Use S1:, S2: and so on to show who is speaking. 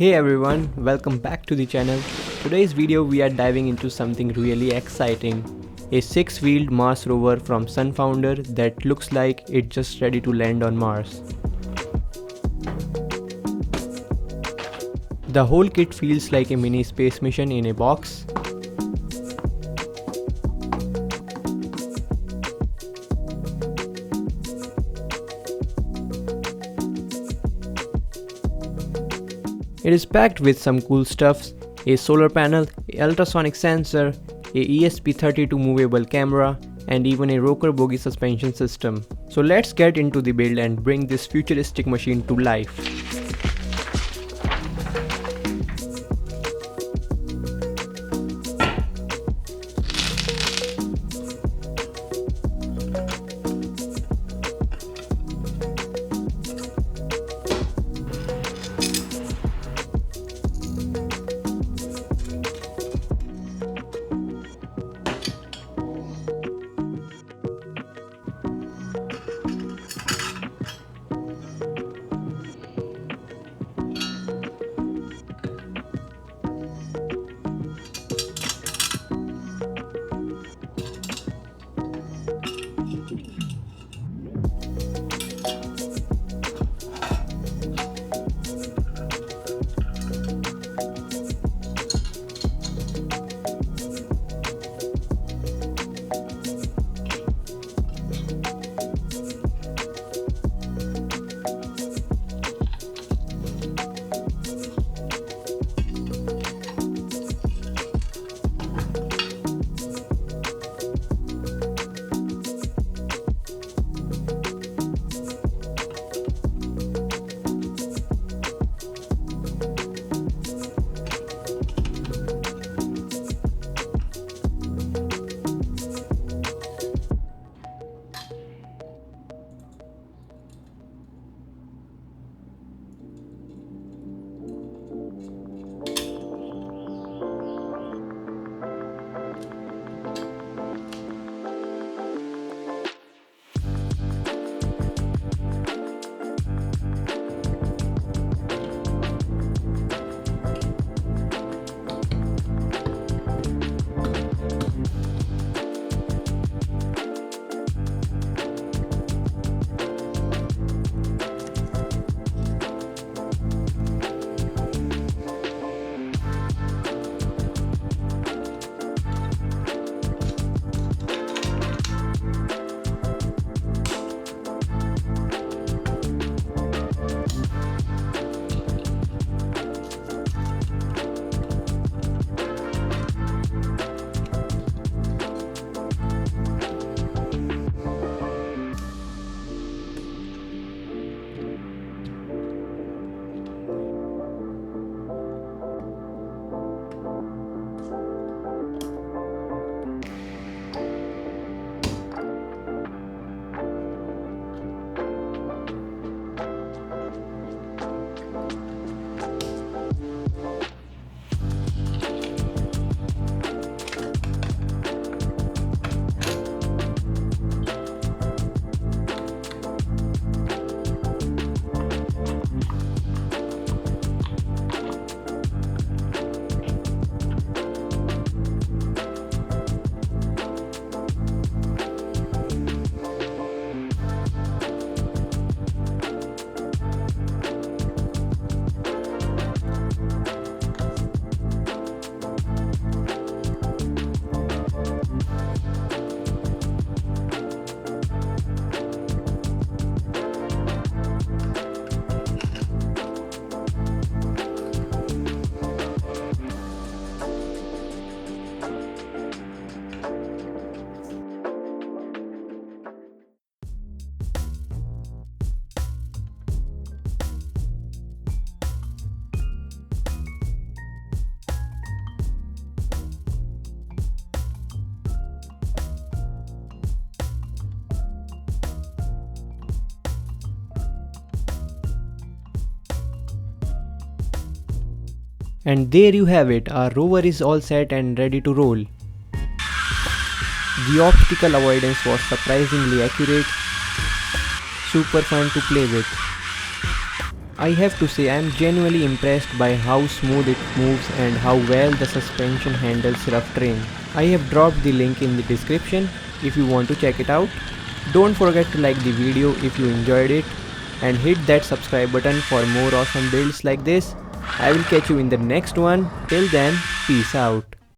S1: Hey everyone, welcome back to the channel. Today's video we are diving into something really exciting. A 6-wheeled Mars rover from SunFounder that looks like it's just ready to land on Mars. The whole kit feels like a mini space mission in a box. It is packed with some cool stuffs, a solar panel, a ultrasonic sensor, a ESP32 movable camera, and even a rocker bogie suspension system. So let's get into the build and bring this futuristic machine to life. And there you have it, our rover is all set and ready to roll. The obstacle avoidance was surprisingly accurate, super fun to play with. I have to say I am genuinely impressed by how smooth it moves and how well the suspension handles rough terrain. I have dropped the link in the description if you want to check it out. Don't forget to like the video if you enjoyed it and hit that subscribe button for more awesome builds like this. I will catch you in the next one. Till then, peace out.